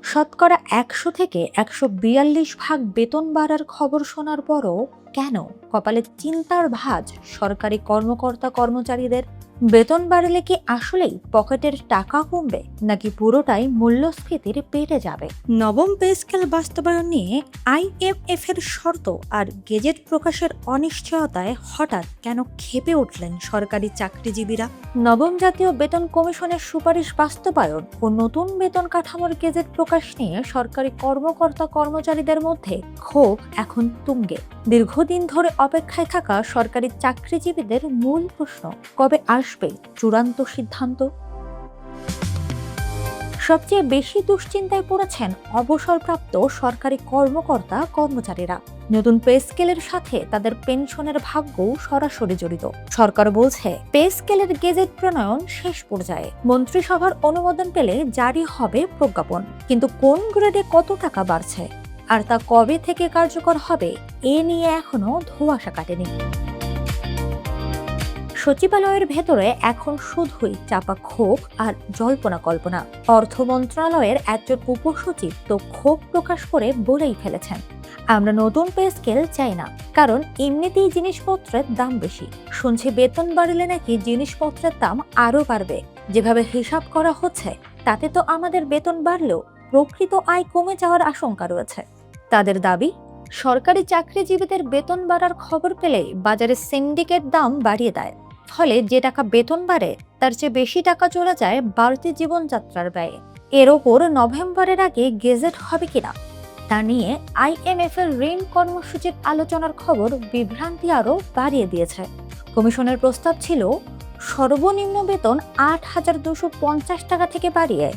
শতকরা ১০০ থেকে ১৪২ ভাগ বেতন বাড়ার খবর শোনার পরও কেন কপালে চিন্তার ভাঁজ সরকারি কর্মকর্তা কর্মচারীদের? বেতন বাড়লে কি আসলেই পকেটের টাকা কমবে, নাকি পুরোটাই মূল্যস্ফীতির পেটে যাবে? নবম পে স্কেল বাস্তবায়ন নিয়ে আইএমএফ এর শর্ত আর গেজেট প্রকাশের অনিশ্চয়তায় হঠাৎ কেন ক্ষেপে উঠলেন সরকারি চাকরিজীবীরা? নবম জাতীয় বেতন কমিশনের সুপারিশ বাস্তবায়ন ও নতুন বেতন কাঠামোর গেজেট প্রকাশ নিয়ে সরকারি কর্মকর্তা কর্মচারীদের মধ্যে ক্ষোভ এখন তুঙ্গে। দীর্ঘদিন ধরে অপেক্ষায় থাকা সরকারি চাকরিজীবীদের মূল প্রশ্ন, কবে আসবে চূড়ান্ত সিদ্ধান্ত? সবচেয়ে বেশি দুশ্চিন্তায় পড়েছেন অবসরপ্রাপ্ত সরকারি কর্মকর্তা কর্মচারীরা। নতুন পে স্কেলের সাথে তাদের পেনশনের ভাগ্যও সরাসরি জড়িত। সরকার বলছে পে স্কেলের গেজেট প্রণয়ন শেষ পর্যায়ে, মন্ত্রিসভার অনুমোদন পেলে জারি হবে প্রজ্ঞাপন। কিন্তু কোন গ্রেডে কত টাকা বাড়ছে আর তা কবে থেকে কার্যকর হবে, এ নিয়ে এখনো ধোঁয়াশা কাটেনি। সচিবালয়ের ভেতরে এখন শুধুই চাপা ক্ষোভ আর জল্পনা কল্পনা। অর্থ মন্ত্রণালয়ের একজন উপসচিব তো ক্ষোভ প্রকাশ করে বলেই ফেলেছেন, আমরা নতুন পে স্কেল চাই না, কারণ এমনিতেই জিনিসপত্রের দাম বেশি। শুনছি বেতন বাড়লে নাকি জিনিসপত্রের দাম আরো বাড়বে। যেভাবে হিসাব করা হচ্ছে তাতে তো আমাদের বেতন বাড়লেও প্রকৃত আয় কমে যাওয়ার আশঙ্কা রয়েছে। তাদের দাবি, সরকারি চাকরিজীবীদের বেতন বাড়ার খবর পেলে বাজারে সিন্ডিকেট দাম বাড়িয়ে দেয়। ফলে যে টাকা বেতন বাড়ে তার চেয়ে বেশি টাকা চলে যায় বাড়তি জীবনযাত্রার ব্যয়ে। এর ওপর নভেম্বরের আগে গেজেট হবে কিনা তা নিয়ে আইএমএফ এর ঋণ কর্মসূচির আলোচনার খবর বিভ্রান্তি আরও বাড়িয়ে দিয়েছে। কমিশনের প্রস্তাব ছিল সর্বনিম্ন বেতন ৮,২৫০ টাকা থেকে বাড়িয়ে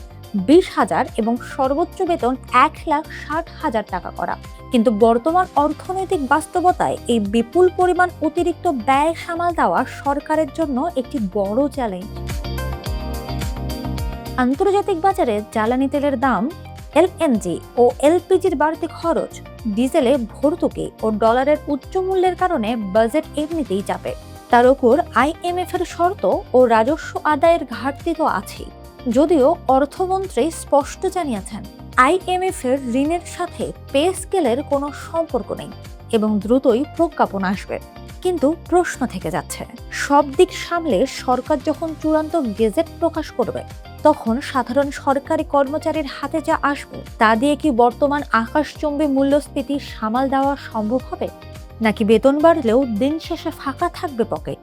২০,০০০ এবং সর্বোচ্চ বেতন ১,৬০,০০০ টাকা করা। কিন্তু বর্তমান অর্থনৈতিক বাস্তবতায় এই বিপুল পরিমাণ অতিরিক্ত ব্যয় সামাল দেওয়া সরকারের জন্য একটি বড় চ্যালেঞ্জ। আন্তর্জাতিক বাজারে জ্বালানি তেলের দাম, এলএনজি ও এলপিজির বাড়তি খরচ, ডিজেলে ভর্তুকি ও ডলারের উচ্চ মূল্যের কারণে বাজেট এমনিতেই চাপে। তার উপর আইএমএফ এর শর্ত ও রাজস্ব আদায়ের ঘাটতি তো আছেই। যদিও অর্থমন্ত্রী স্পষ্ট জানিয়েছেন আইএমএফ এর ঋণের সাথে পে স্কেলের কোনো সম্পর্ক নেই এবং দ্রুতই প্রজ্ঞাপন আসবে। কিন্তু প্রশ্ন থেকে যাচ্ছে, সব দিক সামলে সরকার যখন চূড়ান্ত গেজেট প্রকাশ করবে, তখন সাধারণ সরকারি কর্মচারীর হাতে যা আসবে তা দিয়ে কি বর্তমান আকাশচুম্বী মূল্যস্ফীতি সামাল দেওয়া সম্ভব হবে, নাকি বেতন বাড়লেও দিন শেষে ফাঁকা থাকবে পকেট?